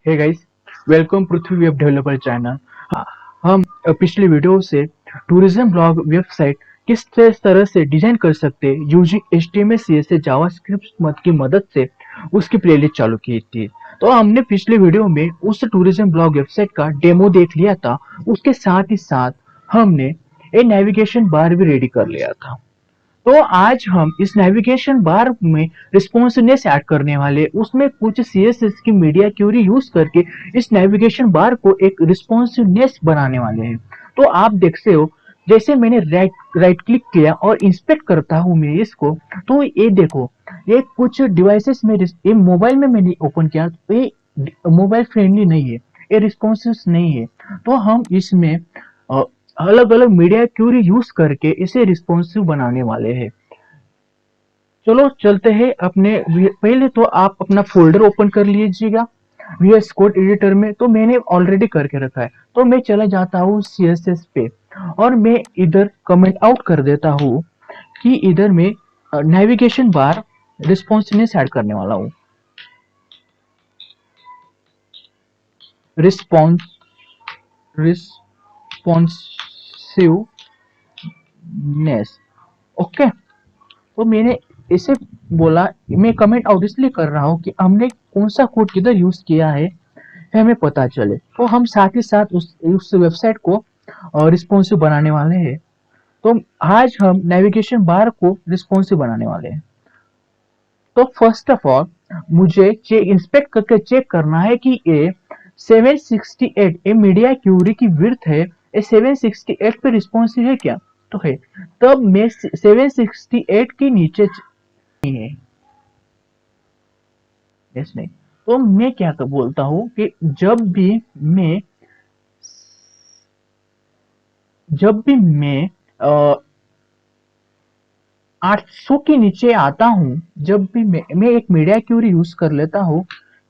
Hey guys, welcome पृथ्वी web developer channel. हम पिछले video से टूरिज्म ब्लॉग वेबसाइट किस तरह से डिजाइन कर सकते हैं यूजिंग HTML CSS जावास्क्रिप्ट मद की मदद से उसकी प्लेलिस्ट चालू की थी। तो हमने पिछले वीडियो में उस टूरिज्म ब्लॉग वेबसाइट का डेमो देख लिया था। उसके साथ ही साथ हमने एक नेविगेशन बार भी रेडी कर लिया था। तो आज हम इस नेविगेशन बार में रिस्पॉन्सिवनेस ऐड करने वाले, उसमें कुछ CSS की मीडिया क्यूरी यूज करके इस नेविगेशन बार को एक रिस्पॉन्सिवनेस बनाने वाले हैं। तो आप देखते हो, जैसे मैंने राइट क्लिक किया और इंस्पेक्ट करता हूं मैं इसको, तो ये देखो, ये कुछ डिवाइसेस में, ये मोबाइल में मैंने ओपन किया तो ये मोबाइल फ्रेंडली नहीं है, ये रिस्पॉन्सिव नहीं है। तो हम इसमें अलग अलग मीडिया क्यूरी यूज करके इसे रिस्पॉन्सिव बनाने वाले हैं। चलो चलते हैं अपने, पहले तो आप अपना फोल्डर ओपन कर लीजिएगा VS कोड एडिटर में। तो मैंने ऑलरेडी करके रखा है, तो मैं चला जाता हूँ CSS पे और मैं इधर कमेंट आउट कर देता हूँ कि इधर मैं नेविगेशन बार रिस्पॉन्सिवनेस ऐड करने वाला हूँ। Response responsiveness, okay. तो मैंने इसे बोला, मैं कमेंट आउट इसलिए कर रहा हूँ कि हमने कौन सा कोड किधर यूज किया है हमें पता चले। तो हम साथ ही साथ उस वेबसाइट को रिस्पॉन्सिव बनाने वाले हैं। तो आज हम नेविगेशन बार को रिस्पॉन्सिव बनाने वाले हैं। तो फर्स्ट ऑफ ऑल मुझे चेक इंस्पेक्ट करके चेक करना है कि ये 768 ये मीडिया क्यूरी की विड्थ है, ये 768 पे रिस्पॉन्सिव है क्या? तो है। तब मैं 768 के नीचे नहीं है, यस नहीं। तो मैं क्या बोलता हूँ कि जब भी मैं 800 के नीचे आता हूँ, जब भी मैं एक मीडिया क्यूरी यूज कर लेता हूँ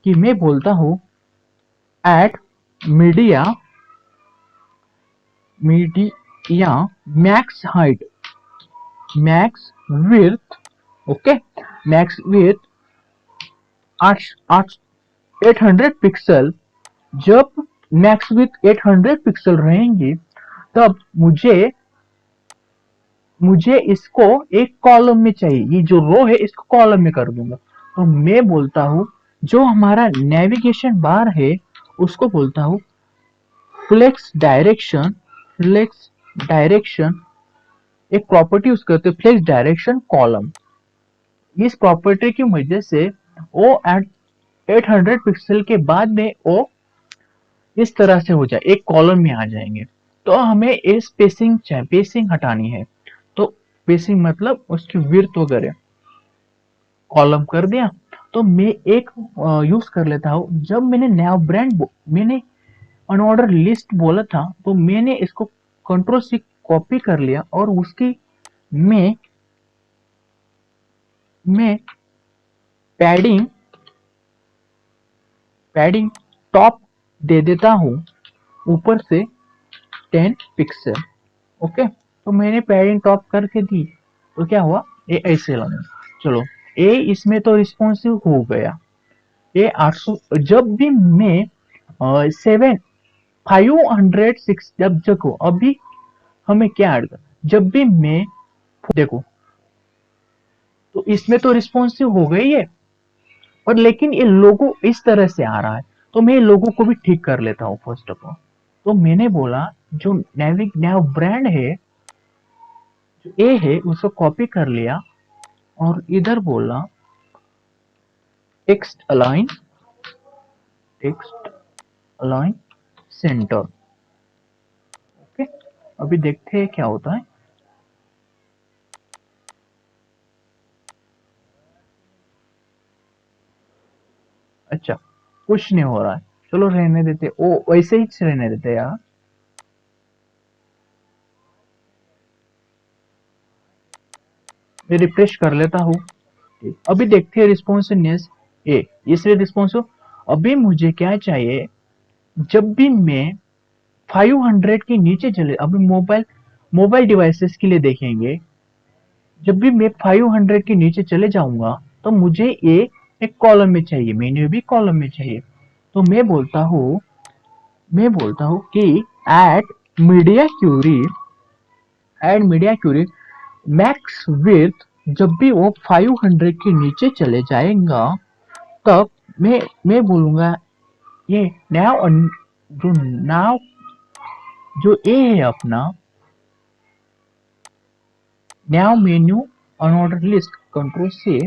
कि मैं बोलता हूँ eight media media max height max width, okay, max width 800 pixel. जब मैक्स विड्थ 800 पिक्सल रहेंगे, तब मुझे इसको एक कॉलम में चाहिए, ये जो रो है इसको कॉलम में कर दूंगा। तो मैं बोलता हूँ, जो हमारा नेविगेशन बार है उसको बोलता हूँ फ्लेक्स डायरेक्शन। एक प्रॉपर्टी यूज करते हैं फ्लेक्स डायरेक्शन कॉलम। इस प्रॉपर्टी की वजह से वो एट 800 पिक्सल के बाद में वो इस तरह से हो जाए, एक कॉलम में आ जाएंगे। तो हमें ये स्पेसिंग हटानी है। तो स्पेसिंग मतलब उसकी विड्थ वगैरह कॉलम कर दिया। तो मैं एक यूज कर लेता हूँ, जब मैंने नया ब्रांड मैंने अनऑर्डर लिस्ट बोला था, तो मैंने इसको कंट्रोल C कॉपी कर लिया और उसकी मैं मैं पैडिंग पैडिंग टॉप दे देता हूँ, ऊपर से 10 पिक्सल, ओके। तो मैंने पैडिंग टॉप करके दी, तो क्या हुआ, ये ऐसे लगा। चलो, ये इसमें तो रिस्पॉन्सिव हो गया। ये 800, जब भी मैं 506, जब देखो अभी हमें क्या ऐड कर, जब भी मैं देखो, तो इसमें तो रिस्पॉन्सिव हो गई है, और लेकिन ये लोगो इस तरह से आ रहा है। तो मैं लोगो को भी ठीक कर लेता हूँ फर्स्ट ऑफ ऑल। तो मैंने बोला, जो नया ब्रांड है, जो ए है, उसको कॉपी कर लिया और इधर बोला टेक्स्ट अलाइन सेंटर, ओके। अभी देखते हैं क्या होता है। अच्छा, कुछ नहीं हो रहा है, चलो रहने देते, ओ वैसे ही रहने देते यार। मैं रिफ्रेश कर लेता हूँ। अभी देखते हैं रिस्पॉन्सिवनेस, ए इसलिए रिस्पॉन्सिव। अभी मुझे क्या चाहिए, जब भी मैं 500 के नीचे चले, अभी मोबाइल डिवाइसेस के लिए देखेंगे, जब भी मैं 500 के नीचे चले जाऊंगा, तो मुझे ये एक कॉलम में चाहिए, मेन्यू भी कॉलम में चाहिए। तो मैं बोलता हूँ कि at media query at media query max width, जब भी वो 500 के नीचे चले जाएगा तब मैं बोलूंगा ये नाउ जो नाउ जो ए है अपना now menu unordered list control से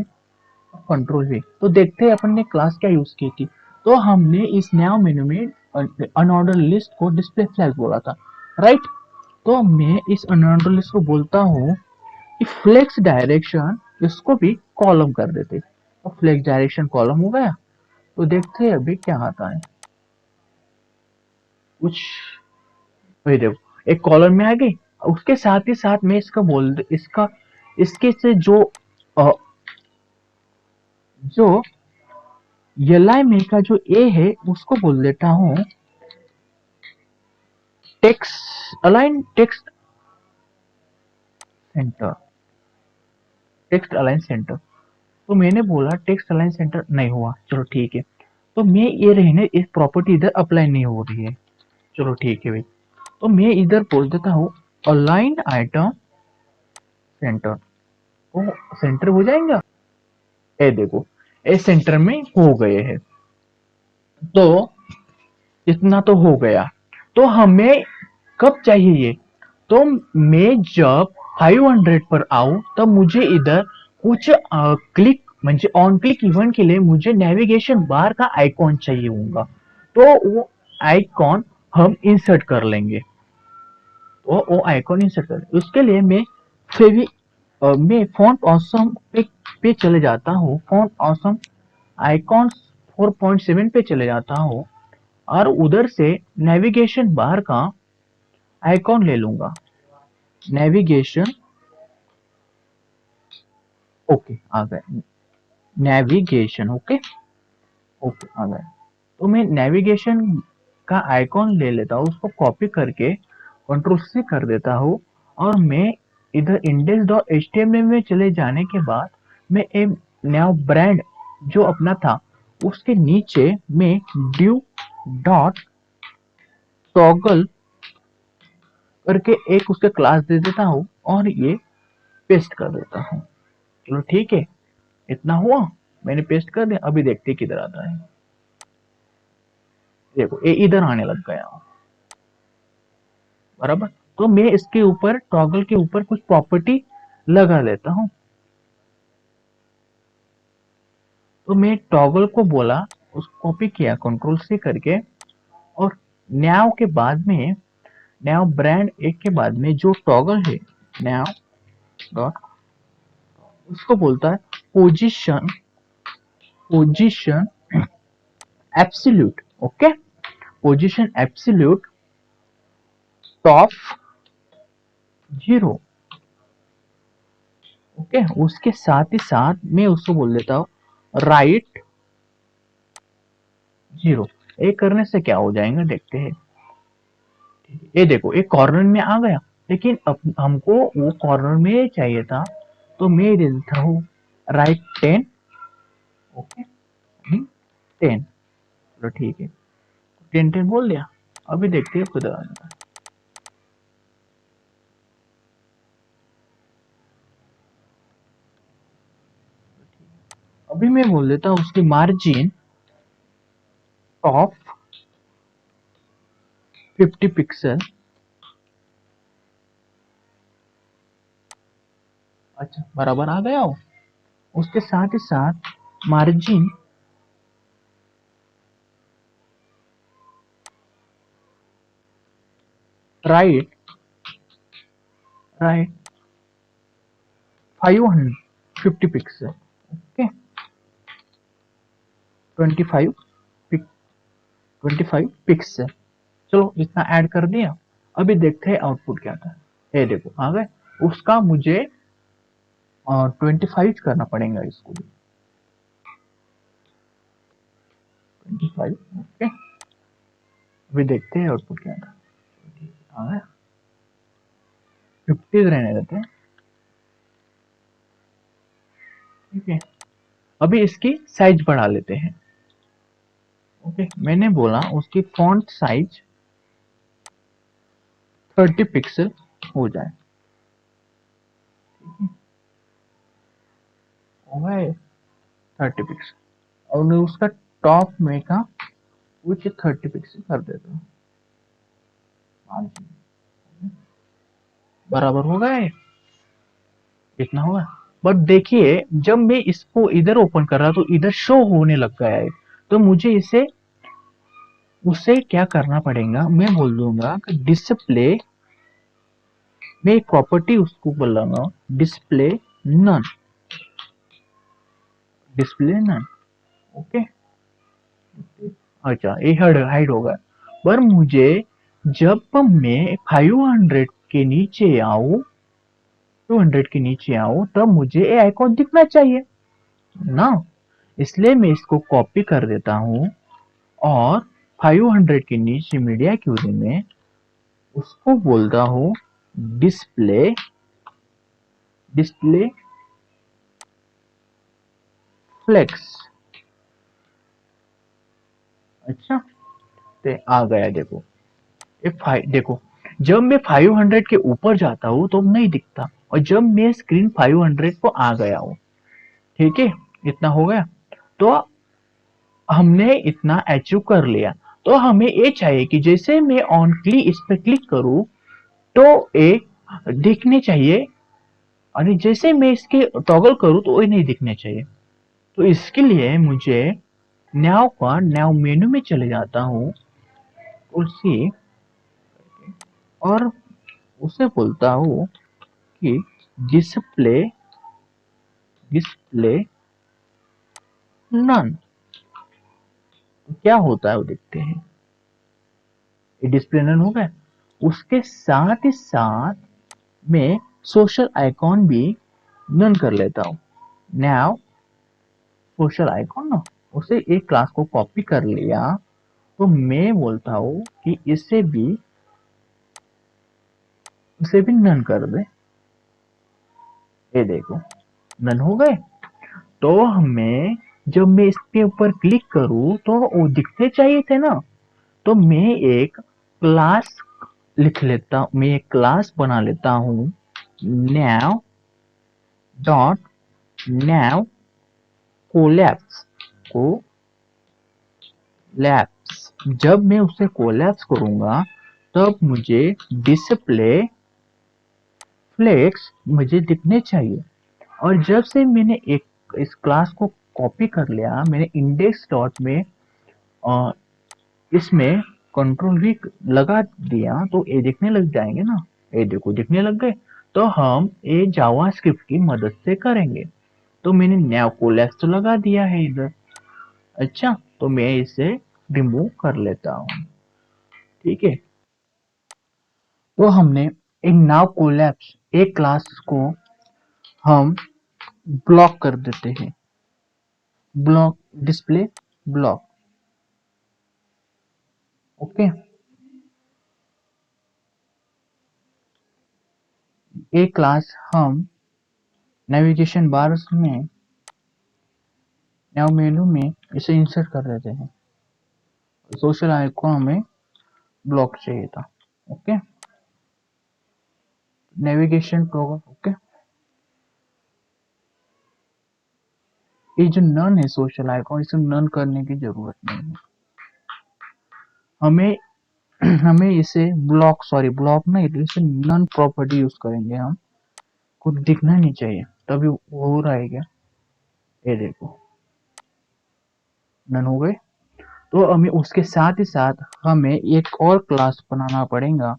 कंट्रोल वी। तो देखते हैं अपन ने क्लास क्या यूज की थी। तो हमने इस नाउ मेन्यू में अनऑर्डर लिस्ट को डिस्प्ले फ्लैग बोला था, राइट। तो मैं इस अनऑर्डर लिस्ट को बोलता हूँ कि फ्लेक्स डायरेक्शन, इसको भी कॉलम कर देते। तो फ्लेक्स डायरेक्शन कॉलम हो गया। तो देखते हैं अभी क्या आता है कुछ। वही देखो एक कॉलम में आ गई। उसके साथ ही साथ मैं इसका बोल इसका इसके से अ, जो एल में का जो ए है उसको बोल देता हूँ text align text centre, text align centre. तो मैंने बोला टेक्स्ट अलाइन सेंटर नहीं हुआ, चलो ठीक है। तो मैं ये रहने इस प्रॉपर्टी इधर अप्लाई नहीं हो रही है, चलो ठीक है भाई। तो मैं इधर बोल देता हूँ अलाइन आइटम सेंटर। तो सेंटर हो जाएगा, ये देखो ये सेंटर में हो गए हैं। तो इतना तो हो गया। तो हमें कब चाहिए ये, तो मैं जब 500 पर आऊं तब मुझे इधर कुछ क्लिक म्हणजे ऑन क्लिक इवेंट के लिए मुझे नेविगेशन बार का आइकॉन चाहिए होगा। तो वो आइकॉन हम इंसर्ट कर लेंगे। तो वो आइकॉन इंसर्ट कर उसके लिए मैं फॉन्ट ऑसम पे चले जाता हूँ। फॉन्ट ऑसम आइकॉन 4.7 पे चले जाता हूँ और उधर से नेविगेशन बार का आइकॉन ले लूंगा। नेविगेशन ओके आ गए, नेविगेशन ओके ओके आ गए। तो मैं नेविगेशन का आइकॉन ले लेता हूँ, उसको कॉपी करके कंट्रोल C कर देता हूँ। और मैं इधर index.html में चले जाने के बाद मैं एक नया ब्रांड जो अपना था उसके नीचे मैं ड्यू डॉट टॉगल करके एक उसके क्लास दे देता हूँ और ये पेस्ट कर देता हूँ। चलो ठीक है, इतना हुआ, मैंने पेस्ट कर दिया। अभी देखते किधर आता है। देखो ये इधर आने लग गया बराबर। तो मैं इसके ऊपर टॉगल के ऊपर कुछ प्रॉपर्टी लगा लेता हूँ। तो मैं टॉगल को बोला, उस कॉपी किया कंट्रोल C करके और न्याव के बाद में न्याव ब्रांड एक के बाद में जो टॉगल है न्याव डॉट उसको बोलता है position position absolute okay, position absolute top 0 okay. उसके साथ ही साथ मैं उसको बोल देता हूँ राइट 0। ये करने से क्या हो जाएगा देखते हैं। ये देखो एक कॉर्नर में आ गया, लेकिन अब हमको वो कॉर्नर में चाहिए था। तो मैं दे देता हूँ राइट 10 ओके 10। चलो ठीक है 10 बोल दिया। अभी देखते हैं खुद आ जाता है। अभी मैं बोल देता हूँ उसकी मार्जिन ऑफ 50 पिक्सल। अच्छा बराबर आ गया हो। उसके साथ ही साथ margin right right 550 pixel okay 25 25 pixel. चलो इतना ऐड कर दिया। अभी देखते हैं आउटपुट क्या था। ये देखो आ गए। उसका मुझे 25 करना पड़ेगा इसको भी 25 ओके। अभी देखते हैं आउटपुट क्या था। आ गया 50 रहने देते हैं ठीक है। अभी इसकी साइज बढ़ा लेते हैं ओके, मैंने बोला उसकी फॉन्ट साइज 30 पिक्सल हो जाए। ओके, 30 पिक्सल, और मैं उसका टॉप में का कुछ 30 पिक्सल कर देता हूँ। बराबर होगा ये, इतना होगा। बट देखिए, जब मैं इसको इधर ओपन कर रहा तो इधर शो होने लग गया है, तो मुझे इसे उसे क्या करना पड़ेगा, मैं बोल दूंगा कि डिस्प्ले, मैं एक प्रॉपर्टी उसको बोलूंगा display none, display none. Okay, अच्छा ये हाइड होगा। पर मुझे जब मैं 500 के नीचे आऊं, 200 के नीचे आऊं, तब मुझे ये आइकॉन दिखना चाहिए ना। इसलिए मैं इसको कॉपी कर देता हूं और 500 के नीचे मीडिया क्यूरी में उसको बोलता हूं डिस्प्ले, डिस्प्ले फ्लेक्स। अच्छा, ते आ गया देखो, ये देखो, जब मैं 500 के ऊपर जाता हूँ तो नहीं दिखता, और जब मैं स्क्रीन 500 को आ गया हूँ, ठीक है, इतना हो गया। तो हमने इतना अचीव कर लिया। तो हमें ये चाहिए कि जैसे मैं ऑन क्लिक इस पे क्लिक करूं तो ये दिखने चाहिए, और जैसे मैं इसके टॉगल करूं तो ये नहीं दिखने चाहिए। तो इसके लिए मुझे नाउ मेनू में चले जाता हूँ उसी, और उसे बोलता हूँ कि डिस्प्ले, डिस्प्ले नन। तो क्या होता है वो देखते हैं। ये डिस्प्ले नन हो गया। उसके साथ ही साथ मैं सोशल आइकॉन भी नन कर लेता हूँ। नाउ सोशल आइकॉन ना, उसे एक क्लास को कॉपी कर लिया, तो मैं बोलता हूँ कि इसे भी नन कर दे। ये देखो, नन हो गए। तो हमें जब मैं इसके ऊपर क्लिक करूं तो वो दिखने चाहिए थे ना। तो मैं एक क्लास लिख लेता हूं, मैं एक क्लास बना लेता हूं, now dot now collapse, collapse. जब मैं उसे कोलैप्स करूंगा तब मुझे डिस्प्ले फ्लेक्स मुझे दिखने चाहिए। और जब से मैंने एक इस क्लास को कॉपी कर लिया, मैंने इंडेक्स डॉट में अ, इसमें कंट्रोल भी लगा दिया, तो ये दिखने लग जाएंगे ना। ये देखो दिखने लग गए। तो हम ये जावास्क्रिप्ट की मदद से करेंगे। तो मैंने नया कोलैप्स तो लगा दिया है इधर। अच्छा, तो मैं इसे रिमूव कर लेता हूँ, ठीक है। तो हमने एक नाउ कोलैप्स, एक क्लास को हम ब्लॉक कर देते हैं, ब्लॉक, डिस्प्ले ब्लॉक। ओके, एक क्लास हम नेविगेशन बार में, नाउ मेनू में इसे इंसर्ट कर देते हैं। सोशल आइकॉन हमें ब्लॉक चाहिए था। Okay, navigation toggle. ओके, ये जो नन है सोशल आइकॉन, इसे नन करने की जरूरत नहीं है हमें। हमें इसे ब्लॉक, सॉरी ब्लॉक नहीं, इसे नन प्रॉपर्टी यूज करेंगे हम। कुछ दिखना नहीं चाहिए, तभी वो हो रहा है क्या। ये देखो, नन हो गए। तो हमें उसके साथ ही साथ हमें एक और क्लास बनाना पड़ेगा,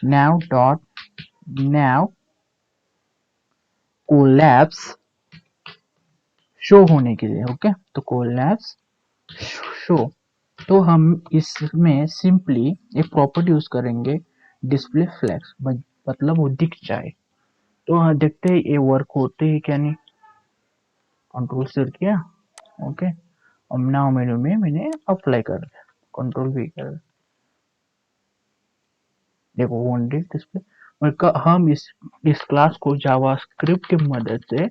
now dot now collapse show होने के लिए। ओके, तो कोलैप्स शो। तो हम इसमें सिंपली एक प्रॉपर्टी यूज करेंगे, डिस्प्ले फ्लैक्स, मतलब वो दिख जाए। तो हाँ, देखते हैं ये वर्क होते है क्या नहीं। कंट्रोल से किया। ओके, अब नाउ मेनू में मैंने अप्लाई कर दिया, कंट्रोल भी कर, देखो वन डिस्प्ले। हम इस क्लास को जावास्क्रिप्ट की मदद से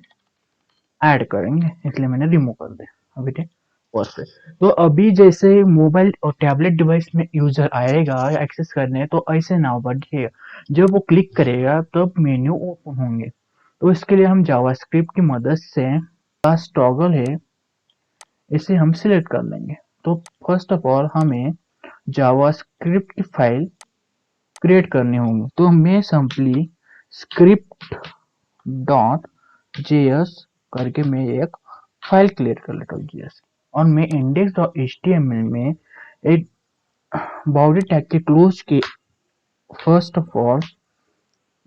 ऐड करेंगे, इसलिए मैंने रिमूव कर दिया। अभी ठीक। परफेक्ट। तो अभी जैसे मोबाइल और टैबलेट डिवाइस में यूजर आएगा एक्सेस करने, तो ऐसे ना बढ़िएगा, जब वो क्लिक करेगा तब मेन्यू ओपन होंगे। तो इसके लिए हम जावास्क्रिप्ट की मदद से क्लास टॉगल है इसे हम सिलेक्ट कर लेंगे। तो फर्स्ट ऑफ ऑल हमें जावास्क्रिप्ट की फाइल क्रिएट करनी होगी। तो मैं सिंपली स्क्रिप्ट डॉट जेएस करके मैं एक फाइल क्रिएट कर लेता हूँ जेएस, और मैं इंडेक्स डॉट एचटीएमएल में एक बॉडी टैग के क्लोज के फर्स्ट ऑफ ऑल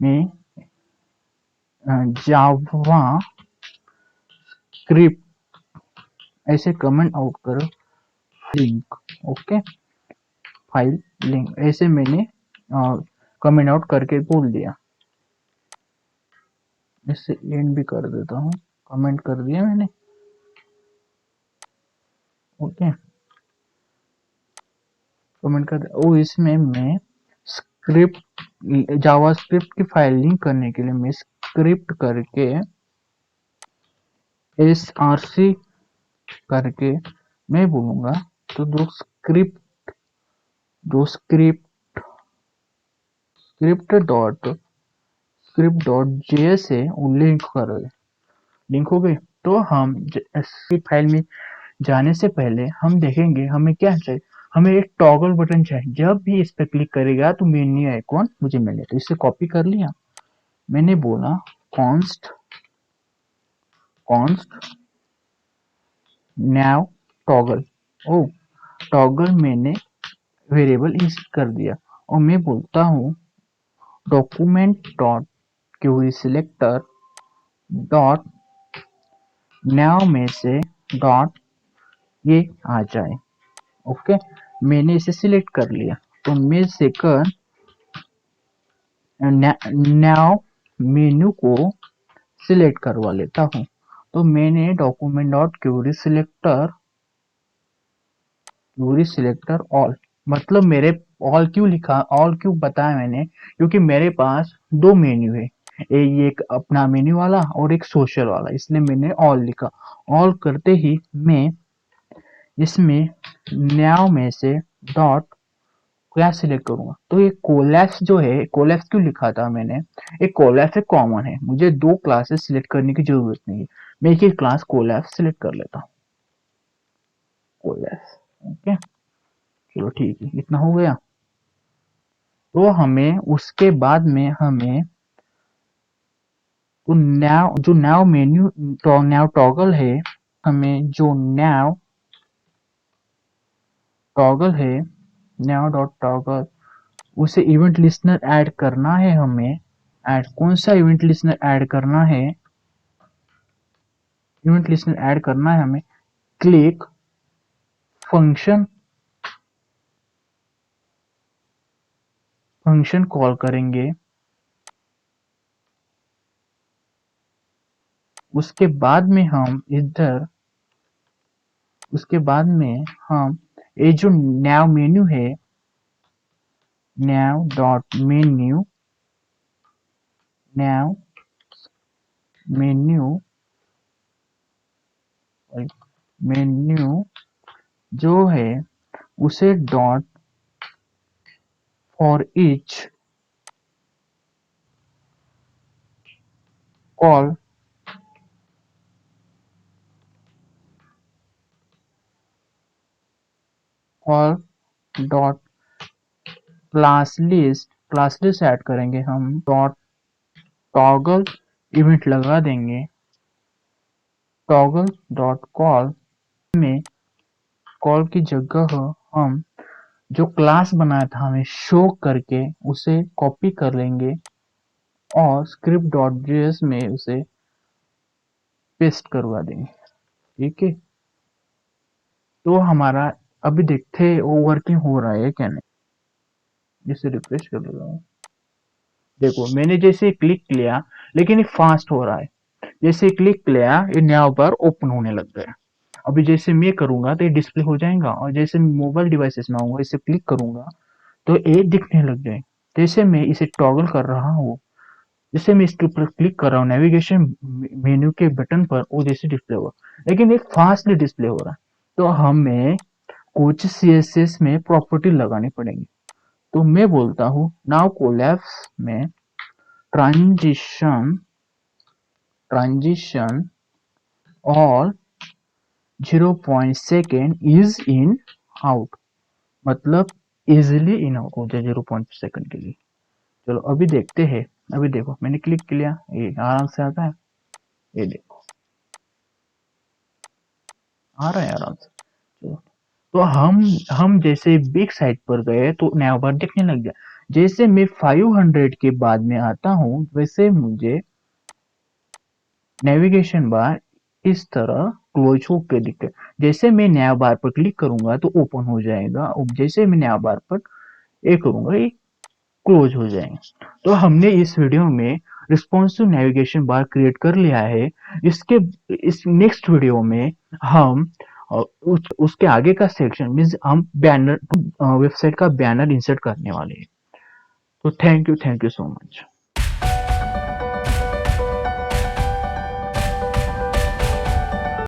मैं जावा स्क्रिप्ट ऐसे कमेंट आउट करो लिंक, ओके, फाइल लिंक ऐसे मैंने कमेंट आउट करके बोल दिया। इससे एंड भी कर देता हूँ, कमेंट कर दिया मैंने, ओके, कमेंट कर दिया। ओ इसमें मैं स्क्रिप्ट जावास्क्रिप्ट की फाइल लिंक करने के लिए मैं स्क्रिप्ट करके src करके मैं बोलूंगा। तो जो स्क्रिप्ट डॉट जेएस है वो लिंक हो गई। तो हम ऐसी फाइल में जाने से पहले हम देखेंगे हमें क्या चाहिए। हमें एक टॉगल बटन चाहिए, जब भी इस पर क्लिक करेगा तो मेन्यू आइकॉन मुझे मिले। तो इसे कॉपी कर लिया, मैंने बोला कॉन्स्ट नाउ टॉगल। ओ टॉगल मैंने वेरिएबल इंस कर दिया, और मैं बोलता हूँ document dot query selector dot now में से डॉट ये आ जाए, ओके। मैंने इसे सिलेक्ट कर लिया, तो मैं सेकंड नाउ मेन्यू को सिलेक्ट करवा लेता हूँ। तो मैंने document dot query selector all, मतलब मेरे ऑल क्यों लिखा, ऑल क्यों बताया मैंने, क्योंकि मेरे पास दो मेन्यू है, एक अपना मेन्यू वाला और एक सोशल वाला, इसलिए मैंने ऑल लिखा। ऑल करते ही मैं इसमें नाउ में से डॉट क्या सिलेक्ट करूंगा। तो ये कोलैप्स जो है, कोलैप्स क्यों लिखा था मैंने, एक कोलैप्स एक कॉमन है, मुझे दो क्लासेस सिलेक्ट करने की जरूरत नहीं है। मैं एक ही क्लास कोलैप्स सिलेक्ट कर लेता हूँ, कोलैप्स, ओके। चलो ठीक है, इतना हो गया। तो हमें उसके बाद में हमें तो जो नाउ मेन्यू तो नाउ टॉगल है, हमें जो नाउ टॉगल है नाउ डॉट टॉगल उसे इवेंट लिस्टनर ऐड करना है। हमें ऐड कौन सा इवेंट लिस्टनर ऐड करना है, इवेंट लिस्टनर ऐड करना है हमें क्लिक फंक्शन कॉल करेंगे। उसके बाद में हम इधर उसके बाद में हम ये जो नाउ मेन्यू है now dot now menu menu जो है उसे dot for each call dot class list add करेंगे हम डॉट टॉगल इवेंट लगा देंगे टॉगल डॉट कॉल में कॉल की जगह हम जो क्लास बनाया था हमें शो करके उसे कॉपी कर लेंगे और स्क्रिप्ट डॉट जेएस में उसे पेस्ट करवा देंगे, ठीक है। तो हमारा अभी देखते वो वर्किंग हो रहा है क्या नहीं। इसे रिफ्रेश कर लेता हूँ, देखो मैंने जैसे क्लिक किया लेकिन ये फास्ट हो रहा है। जैसे क्लिक किया ये यहाँ पर ओपन होने लग गया। अभी जैसे मैं करूंगा तो ये डिस्प्ले हो जाएगा, और जैसे मोबाइल डिवाइसेस में आऊंगा इसे क्लिक करूंगा तो ये दिखने लग जाए। जैसे मैं इसे टॉगल कर रहा हूँ, जैसे मैं इसके ऊपर क्लिक कर रहा हूँ नेविगेशन मेन्यू के बटन पर, वो जैसे डिस्प्ले होगा, लेकिन ये फास्टली डिस्प्ले हो रहा है। तो हमें कुछ CSS में प्रॉपर्टी लगानी पड़ेगी। तो मैं बोलता हूँ नाउ कोलैप्स में ट्रांजिशन और 0.2 इज इन आउट, मतलब इजिली इन आउट हो जाए 0.2 के लिए। चलो अभी देखते हैं। अभी देखो मैंने क्लिक किया, ये आराम से आता है, ये देखो आ रहा है आराम से। चलो, तो हम जैसे बिग साइट पर गए तो नया बार दिखने लग गया। जैसे मैं 500 के बाद में आता हूँ वैसे मुझे नेविगेशन बार इस तरह क्लोज होकर दिखे। जैसे मैं नया बार पर क्लिक करूंगा तो ओपन हो जाएगा, और जैसे मैं नया बार पर ये करूंगा ये क्लोज हो जाएंगे। तो हमने इस वीडियो में रिस्पॉन्सिव नेविगेशन बार क्रिएट कर लिया है। इसके इस नेक्स्ट वीडियो में हम उसके आगे का सेक्शन मीन्स हम बैनर वेबसाइट का बैनर इंसर्ट करने वाले हैं। तो थैंक यू सो मच।